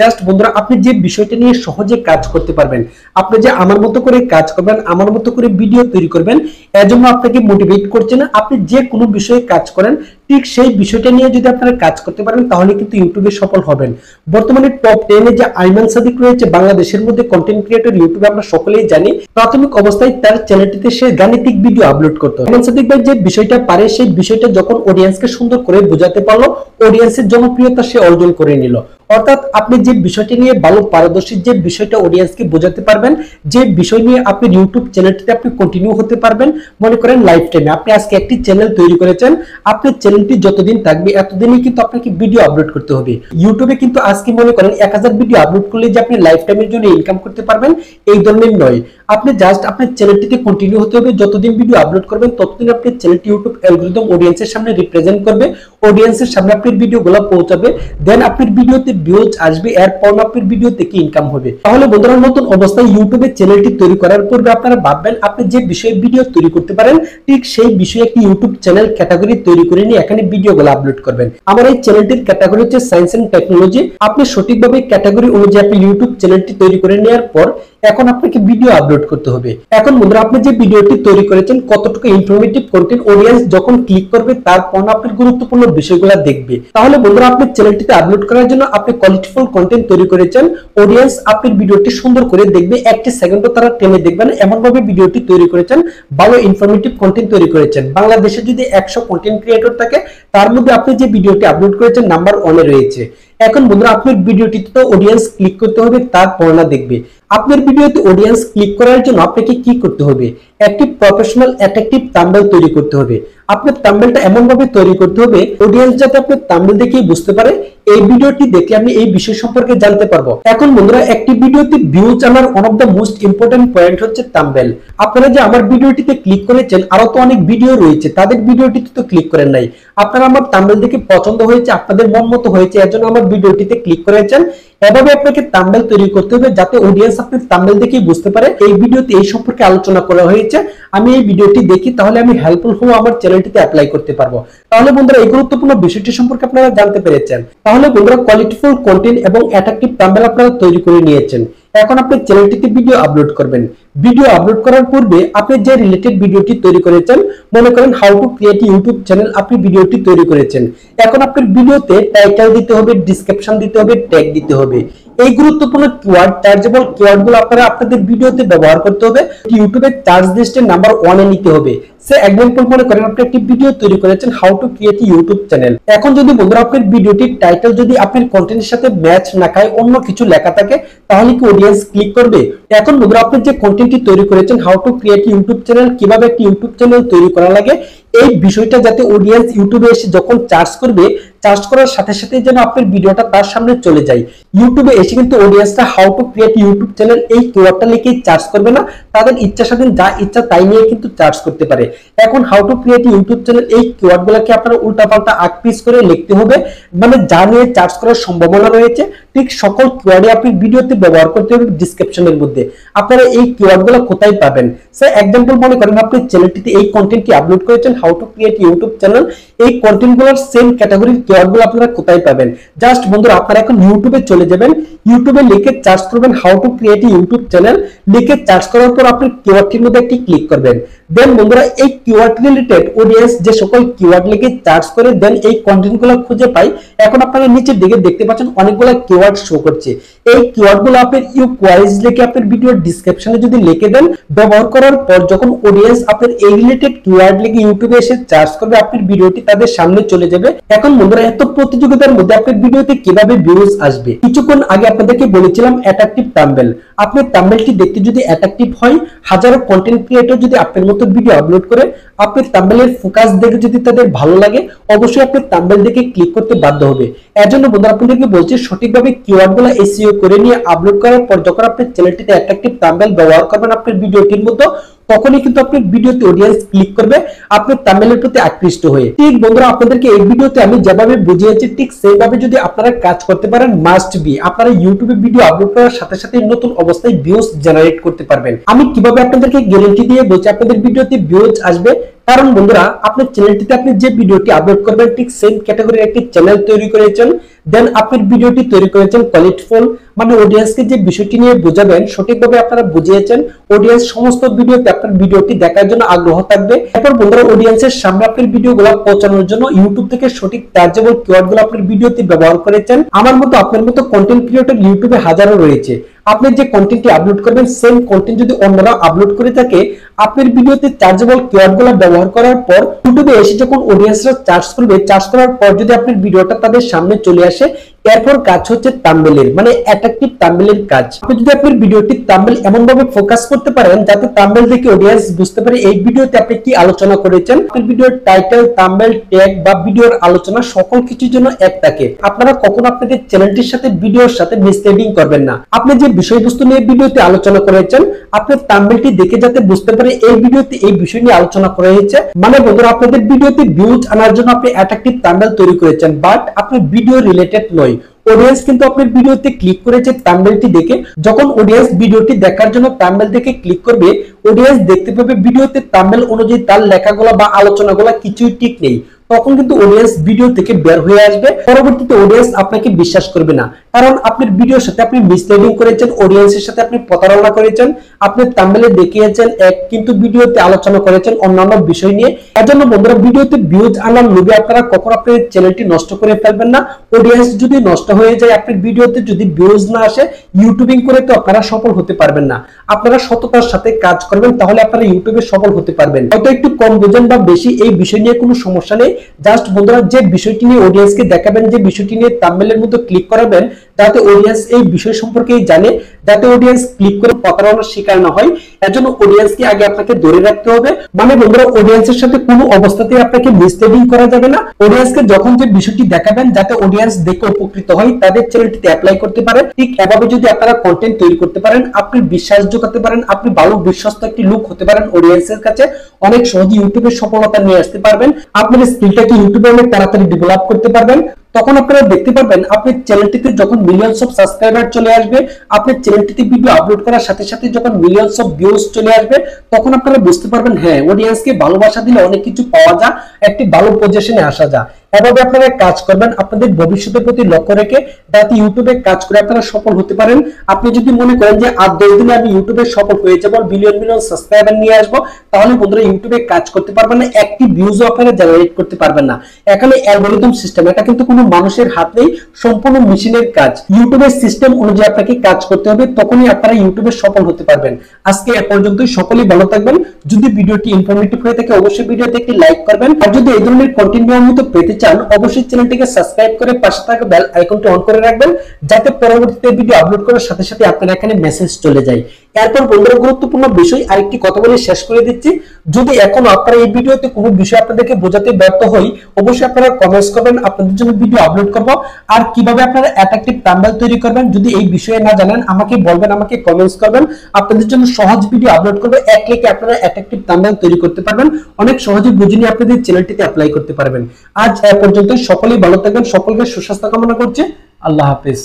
Just বন্ধুরা আপনি যে বিষয়টা নিয়ে সহজে কাজ করতে পারবেন, আপনি যে আমার মতো করে কাজ করবেন, আমার মতো করে ভিডিও তৈরি করবেন, এর জন্য আপনাকে মোটিভেট করছে না। আপনি যে কোনো বিষয়ে কাজ করেন, ঠিক সেই বিষয়টা নিয়ে যদি আপনারা কাজ করতে পারেন তাহলে কিন্তু ইউটিউবে সফল হবেন। বর্তমানে টপ 10 এ যে আইমান সাদিক রয়েছে বাংলাদেশের মধ্যে কন্টেন্ট ক্রিয়েটর, ইউটিউবে আমরা সকলেই জানি। প্রাথমিক অবস্থায় তার চ্যানেলটিতে সে গাণিতিক ভিডিও আপলোড করতো। আইমান সাদিক ভাই যে বিষয়টা পারে, সেই বিষয়টা যখন অডিয়েন্সকে সুন্দর করে বোঝাতে পারলো, অডিয়েন্সের জনপ্রিয়তা সে অর্জন করে নিল। অর্থাৎ আপনি যে বিষয়টি নিয়ে ভালো পারদর্শী, যে বিষয়টা অডিয়েন্সকে বোঝাতে পারবেন, যে বিষয় নিয়ে আপনি ইউটিউব চ্যানেলটিতে আপনি কন্টিনিউ হতে পারবেন, মনে করেন লাইফ টাইমে আপনি আজকে একটি চ্যানেল তৈরি করেছেন, আপনার চ্যানেলটি যতদিন থাকবে এতদিনই কিন্তু আপনাকে ভিডিও আপলোড করতে হবে। ইউটিউবে কিন্তু আজকে মনে করেন 1000 ভিডিও আপলোড করলে যে আপনি লাইফ টাইমের জন্য ইনকাম করতে পারবেন, এই ধরনের নয়। আপনি জাস্ট আপনার চ্যানেলটিতে কন্টিনিউ হতে হবে, যতদিন ভিডিও আপলোড করবেন ততদিন আপনার চ্যানেলটি ইউটিউব অ্যালগরিদম অডিয়েন্সের সামনে রিপ্রেজেন্ট করবে, অডিয়েন্সের সামনে আপনার ভিডিওগুলো পৌঁছাবে, দেন আপনার ভিডিওতে ভিউজ আসবে, এরপর আপনার ভিডিও থেকে ইনকাম হবে। তাহলে বন্ধুরা নতুন অবস্থায় ইউটিউবে চ্যানেলটি তৈরি করার পূর্বে আপনারা ভাববেন আপনি যে বিষয়ে ভিডিও তৈরি করতে পারেন, ঠিক সেই বিষয়ে একটি ইউটিউব চ্যানেল ক্যাটাগরি তৈরি করে নিয়ে এখানে ভিডিওগুলো আপলোড করবেন। আমার এই চ্যানেলটির ক্যাটাগরি হচ্ছে সায়েন্স এন্ড টেকনোলজি। আপনি সঠিকভাবে ক্যাটাগরি অনুযায়ী আপনি ইউটিউব চ্যানেলটি তৈরি করে নেওয়ার পর এখন আপনাকে ভিডিও আপলোড করতে হবে। এখন বন্ধুরা আপনি যে ভিডিওটি তৈরি করেছেন কতটুকু ইনফরমেটিভ কন্টেন্ট, অডিয়েন্স যখন ক্লিক করবে তারপর আপনার গুরুত্বপূর্ণ বিষয়গুলো দেখবে। তাহলে বন্ধুরা আপনি চ্যানেলটিতে আপলোড করার জন্য আপনি কোয়ালিটিফুল কন্টেন্ট তৈরি করেছেন, অডিয়েন্স আপনার ভিডিওটি সুন্দর করে দেখবে, একটি সেকেন্ডও তারা টেনে দেখবে না, এমন ভাবে ভিডিওটি তৈরি করেছেন, ভালো ইনফরমেটিভ কন্টেন্ট তৈরি করেছেন। বাংলাদেশে যদি 100 কন্টেন্ট ক্রিয়েটর থাকে তার মধ্যে আপনি যে ভিডিওটি আপলোড করেছেন নাম্বার 1 এ রয়েছে। এখন বন্ধুরা আপনার ভিডিওটিতে তো অডিয়েন্স ক্লিক করতে হবে, তারপর না দেখবে। আপনার ভিডিওতে অডিয়েন্স ক্লিক করার জন্য আপনাকে কি করতে হবে? একটি প্রফেশনাল অ্যাট্রাকটিভ থাম্বনেল তৈরি করতে হবে। আপনার থাম্বনেলটা এমন ভাবে তৈরি করতে হবে অডিয়েন্স যাতে আপনার থাম্বনেল দেখেই বুঝতে পারে এই ভিডিওটি দেখে আমি এই বিষয় সম্পর্কে জানতে পারবো। এখন বন্ধুরা একটি ভিডিওতে ভিউজ আনার one of the most important point হচ্ছে থাম্বনেল। আপনারা যে আমার ভিডিওটিতে ক্লিক করেছেন, আরো তো অনেক ভিডিও রয়েছে, তাদের ভিডিওটিতে তো ক্লিক করেন নাই। আপনারা আমার থাম্বনেল দেখে পছন্দ হয়েছে, আপনাদের মন মতো হয়েছে, এর জন্য আমার ভিডিওটিতে ক্লিক করেছেন। এভাবে আপনাকে থাম্বনেল তৈরি করতে হবে যাতে অডিয়েন্স আপনার থাম্বনেল দেখেই বুঝতে পারে এই ভিডিওতে এই সম্পর্কে আলোচনা করা হয়েছে, আমি এই ভিডিওটি দেখি তাহলে আমি হেল্পফুল হবো, আমার চ্যানেলটিতে অ্যাপ্লাই করতে পারবো। তাহলে বন্ধুরা এই গুরুত্বপূর্ণ বিষয়টি সম্পর্কে আপনারা জানতে পেরেছেন। তাহলে বন্ধুরা কোয়ালিটিফুল কন্টেন্ট এবং অ্যাট্রাকটিভ থাম্বনেল আপনারা তৈরি করে নিয়েছেন। এখন আপনি চ্যানেলটিতে ভিডিও আপলোড করবেন। ভিডিও আপলোড করার পূর্বে আপনি যে রিলেটেড ভিডিওটি তৈরি করেছেন, মনে করেন how to create YouTube channel, আপনি ভিডিওটি তৈরি করেছেন। এখন আপনার ভিডিওতে টাইটেল দিতে হবে, ডেসক্রিপশন দিতে হবে, ট্যাগ দিতে হবে। এই গুরুত্বপূর্ণ কিওয়ার্ড, চার্জেবল কিওয়ার্ডগুলো আপনারা আপনাদের ভিডিওতে ব্যবহার করতে হবে। ইউটিউবের সার্চ লিস্টে নাম্বার 1 এ নিতে হবে। সে एग्जांपल মনে করেন আপনি একটি ভিডিও তৈরি করেছেন how to create YouTube channel. এখন যদি বন্ধুরা আপনার ভিডিওটির টাইটেল যদি আপনার কন্টেন্টের সাথে ম্যাচ না খায়, অন্য কিছু লেখা থাকে, তাহলে কি অডিয়েন্স ক্লিক করবে? এখন বন্ধুরা আপনি যে কন্টেন্টটি তৈরি করেছেন how to create YouTube channel, কিভাবে একটি ইউটিউব চ্যানেল তৈরি করা লাগে, এই বিষয়টা যাতে অডিয়েন্স ইউটিউবে এসে যখন সার্চ করবে, সার্চ করার সাথে সাথে যেন আপনার ভিডিওটা তার সামনে চলে যায়। ইউটিউবে এসে কিন্তু অডিয়েন্সটা how to create YouTube channel এই কিওয়ার্ডটা লিখে সার্চ করবে না, তাদের ইচ্ছা স্বাধীন যা ইচ্ছা তাই নিয়ে কিন্তু সার্চ করতে পারে। এখন how to create YouTube channel এই কিওয়ার্ডগুলোকে আপনারা উল্টাপাল্টা আগ পিস করে লিখতে হবে, মানে যা নিয়ে সার্চ করার সম্ভাবনা রয়েছে ঠিক সকল কিওয়ার্ডে আপনি ভিডিওতে ব্যবহার করতে হবে। ডেসক্রিপশনের মধ্যে আপনারা এই কিওয়ার্ডগুলো কোথায় পাবেন? সে एग्जांपल মনে করেন আপনি চ্যানেলটিতে এই কন্টেন্টটি আপলোড করেছেন how to create YouTube channel, এই কন্টেন্টগুলোর সেম ক্যাটাগরির কিওয়ার্ডগুলো আপনারা কোথায় পাবেন? জাস্ট বন্ধুরা আপনারা এখন ইউটিউবে চলে যাবেন, ইউটিউবে লিখে সার্চ করবেন how to create YouTube channel, লিখে সার্চ করার পর আপনি কিওয়ার্ডটির মধ্যে একটি ক্লিক করবেন। দেন বন্ধুরা এই কিওয়ার্ড রিলেটেড অডিয়েন্স যে সকল কিওয়ার্ড লিখে সার্চ করে দেন এই কন্টেন্টগুলো খুঁজে পায়, এখন আপনারা নিচের দিকে দেখতে পাচ্ছেন অনেকগুলো কিওয়ার্ড শো করছে। এই কিওয়ার্ডগুলো আপনি ইউ কোয়ারিজ লিখে আপনার ভিডিওর ডেসক্রিপশনে যদি লিখে দেন, ব্যবহার করার পর যখন অডিয়েন্স আপনার এই রিলেটেড কিওয়ার্ড লিখে ইউটিউবে এসে সার্চ করবে, আপনার ভিডিওটি তাদের সামনে চলে যাবে। এখন বন্ধুরা এত প্রতিযোগিতার মধ্যে আপনার ভিডিওতে কিভাবে ভিউজ আসবে? কিছুক্ষণ আগে আপনাদেরকে বলেছিলাম অ্যাট্রাকটিভ থাম্বনেল। আপনার থাম্বনেলটি দেখতে যদি অ্যাট্রাকটিভ হয়, হাজারো কন্টেন্ট ক্রিয়েটর যদি আপনার মতো ভিডিও আপলোড করে, আপনার থাম্বনেলের ফোকাস দেখে যদি তাদের ভালো লাগে, অবশ্যই আপনার থাম্বনেল দেখে ক্লিক করতে বাধ্য হবে। এর জন্য বন্ধুরা আপনাদেরকে বলছি সঠিকভাবে কিওয়ার্ডগুলো এসইও করে নিয়ে আপলোড করার পর যখন আপনি চ্যানেলটিতে অ্যাট্রাকটিভ থাম্বনেল ব্যবহার করবেন আপনার ভিডিওটির মধ্যে, তখনই কিন্তু আপনার ভিডিওতে অডিয়েন্স ক্লিক করবে আপনার থাম্বনেলের প্রতি আকৃষ্ট হয়ে। ঠিক বন্ধুরা আপনাদেরকে এই ভিডিওতে আমি যেভাবে বুঝিয়েছি ঠিক সেইভাবে যদি আপনারা কাজ করতে পারেন, মাস্ট বি আপনারা ইউটিউবে ভিডিও আপলোড করার সাথে সাথে নতুন অবস্থায় ভিউজ জেনারেট করতে পারবেন। আমি কিভাবে আপনাদেরকে গ্যারান্টি দিয়ে বলছি আপনাদের ভিডিওতে ভিউজ আসবে, কারণ বন্ধুরা আপনার চ্যানেলটিতে আপনি যে ভিডিওটি আপলোড করবেন ঠিক সেম ক্যাটাগরির একটি চ্যানেল তৈরি করেছেন, দেন আপনার ভিডিওটি তৈরি করেছেন কোয়ালিটিফুল, মানে অডিয়েন্সকে যে বিষয়টি নিয়ে বোঝাবেন সঠিকভাবে আপনারা বুঝিয়েছেন, অডিয়েন্স সমস্ত ভিডিওতে আপনার ভিডিওটি দেখার জন্য আগ্রহ থাকবে। এরপর বন্ধুরা অডিয়েন্সের সামনে আপনার ভিডিওগুলো পৌঁছানোর জন্য ইউটিউব থেকে সঠিক টার্গেটেবল কিওয়ার্ডগুলো আপনার ভিডিওতে ব্যবহার করেছেন। আমার মতো আপনার মতো কন্টেন্ট ক্রিয়েটর ইউটিউবে হাজারো রয়েছে। আপনি যে কন্টেন্টটি আপলোড করবেন সেম কন্টেন্ট যদি অন্যরা আপলোড করে থাকে, আপনার ভিডিওতে চার্জেবল কিওয়ার্ডগুলো ব্যবহার করার পর ইউটিউবে এসে যখন অডিয়েন্সরা চার্জ করবে, চার্জ করার পর যদি আপনার ভিডিওটা তাদের সামনে চলে আসে, এরপর কাজ হচ্ছে থাম্বনেইলের, মানে অ্যাট্রাকটিভ থাম্বনেইলের কাজ। আপনি যদি আপনার ভিডিওটি থাম্বনেইল এমন ভাবে ফোকাস করতে পারেন যাতে থাম্বনেইল দেখে অডিয়েন্স বুঝতে পারে এই ভিডিওতে আপনি কি আলোচনা করেছেন। আপনার ভিডিওর টাইটেল, থাম্বনেইল, ট্যাগ বা ভিডিওর আলোচনা সকল কিছুর জন্য এক থাকে। আপনারা কখনো আপনাদের চ্যানেলটির সাথে ভিডিওর সাথে মিসলিডিং করবেন না। আপনি যে বিষয়বস্তু নিয়ে ভিডিওতে আলোচনা করেছেন, আপনার থাম্বনেইলটি দেখে যাতে বুঝতে পারে এই ভিডিওতে এই বিষয় নিয়ে আলোচনা করা হয়েছে। মানে বন্ধুরা আপনাদের ভিডিওতে ভিউজ আনার জন্য আপনি অ্যাট্রাকটিভ থাম্বনেইল তৈরি করেছেন, বাট আপনার ভিডিও রিলেটেড নয়। অডিয়েন্স কিন্তু আপনার ভিডিওতে ক্লিক করেছে থাম্বনেইলটি দেখে। যখন অডিয়েন্স ভিডিওটি দেখার জন্য থাম্বনেইল দেখে ক্লিক করবে, অডিয়েন্স দেখতে পাবে ভিডিওতে থাম্বনেইল অনুযায়ী তার লেখাগুলো বা আলোচনাগুলো কিছুই ঠিক নেই। তখন কিন্তু অডিয়েন্স ভিডিও থেকে বের হয়ে আসবে। পরবর্তীতে অডিয়েন্স আপনাকে বিশ্বাস করবে না, কারণ আপনার ভিডিওর সাথে আপনি মিসলিডিং করেছেন, অডিয়েন্সের সাথে আপনি প্রতারণা করেছেন। আপনি থাম্বনেইলে দেখিয়েছেন এক, কিন্তু ভিডিওতে আলোচনা করেছেন অন্যান্য বিষয় নিয়ে। এজন্য বন্ধুরা ভিডিওতে ভিউজ আনার লোভে আপনারা কখনো আপনার চ্যানেলটি নষ্ট করে ফেলবেন না। অডিয়েন্স যদি নষ্ট হয়ে যায়, আপনার ভিডিওতে যদি ভিউজ না আসে, ইউটিউবিং করে তো আপনারা সফল হতে পারবেন না। আপনারা সততার সাথে কাজ করবেন, তাহলে আপনারা ইউটিউবে সফল হতে পারবেন। হয়তো একটু কম বোঝেন বা বেশি, এই বিষয় নিয়ে কোনো সমস্যা নেই। জাস্ট বন্ধুরা যে বিষয়টি নিয়ে অডিয়েন্সকে দেখাবেন, যে বিষয়টি নিয়ে থাম্বনেইলের মতো ক্লিক করাবেন, যাতে অডিয়েন্স এই বিষয় সম্পর্কে জানে, যাতে অডিয়েন্স ক্লিক করে প্রতারণার শিকার না হয়। এজন্য অডিয়েন্সকে আগে আপনাকে ধরে রাখতে হবে। মানে বন্ধুরা অডিয়েন্সের সাথে কোনো অবস্থাতেই আপনাকে মিসলিডিং করা যাবে না। অডিয়েন্সকে যখন যে বিষয়টি দেখাবেন যাতে অডিয়েন্স দেখে উপকৃত হয়, তাদের চ্যানেলটিতে অ্যাপ্লাই করতে পারে, ঠিক এভাবে যদি আপনারা কন্টেন্ট তৈরি করতে পারেন, আপনি বিশ্বাস যোগাতে পারেন, আপনি ভালো বিশ্বস্ত একটি লুক হতে পারেন অডিয়েন্সের কাছে, অনেক সহজে ইউটিউবে সফলতা নিয়ে আসতে পারবেন। আপনার স্কিলটাকে ইউটিউবে অনেক তাড়াতাড়ি ডেভেলপ করতে পারবেন। তখন আপনারা দেখতে পারবেন আপনার চ্যানেলটিতে যখন মিলিয়নস অফ সাবস্ক্রাইবার চলে আসবে, আপনার চ্যানেলটিতে ভিডিও আপলোড করার সাথে সাথে যখন মিলিয়নস অফ ভিউজ চলে আসবে, তখন আপনারা বুঝতে পারবেন হ্যাঁ, অডিয়েন্সকে ভালোবাসা দিলে অনেক কিছু পাওয়া যায়, একটি ভালো পজিশনে আসা যায়। এভাবে আপনারা কাজ করবেন আপনাদের ভবিষ্যতের প্রতি লক্ষ্য রেখে, যাতে ইউটিউবে কাজ করে আপনারা সফল হতে পারেন। আপনি যদি মনে করেন যে 8-10 দিনে আমি ইউটিউবে সফল হয়ে যাব, মিলিয়ন মিলিয়ন সাবস্ক্রাইবার নিয়ে আসবো, তাহলে বন্ধুরা ইউটিউবে কাজ করতে পারবেন না, একটি ভিউজও আপনারা জেনারেট করতে পারবেন না। এখানে অ্যালগরিদম সিস্টেম, এটা কিন্তু কোনো মানুষের হাত নেই, সম্পূর্ণ মেশিনের কাজ। ইউটিউবের সিস্টেম অনুযায়ী আপনাকে কাজ করতে হবে, তখনই আপনারা ইউটিউবে সফল হতে পারবেন। আজকে এ পর্যন্তই, সকলেই ভালো থাকবেন। যদি ভিডিওটি ইনফরমেটিভ হয়ে থাকে অবশ্যই ভিডিওতে একটি লাইক করবেন, আর যদি এই ধরনের কন্টেন্ট নিয়মিত পেতে চান অবশ্যই চ্যানেলটিকে সাবস্ক্রাইব করে পাশে থাকা বেল আইকনটি অন করে রাখবেন, যাতে পরবর্তীতে ভিডিও আপলোড করার সাথে সাথে আপনার এখানে মেসেজ চলে যায়। এরপর বন্ধুরা গুরুত্বপূর্ণ বিষয় আরেকটি কথা বলে শেষ করে দিচ্ছি। যদি এখন আপনারা এই ভিডিওতে কোনো বিষয় আপনাদেরকে বোঝাতে ব্যর্থ হই, অবশ্যই আপনারা কমেন্টস করবেন, আপনাদের জন্য ভিডিও আপলোড করব। আর কিভাবে আপনারা অ্যাট্রাকটিভ থাম্বনেইল তৈরি করবেন যদি এই বিষয়ে না জানেন, আমাকে বলবেন, আমাকে কমেন্টস করবেন, আপনাদের জন্য সহজ ভিডিও আপলোড করব। এক ক্লিকে আপনারা অ্যাট্রাকটিভ থাম্বনেইল তৈরি করতে পারবেন, অনেক সহজে বুঝে নিয়ে আপনাদের চ্যানেলটিতে অ্যাপ্লাই করতে পারবেন। আজ এ পর্যন্ত, সকলেই ভালো থাকবেন, সকলকে সুস্বাস্থ্য কামনা করছি। আল্লাহ হাফেজ।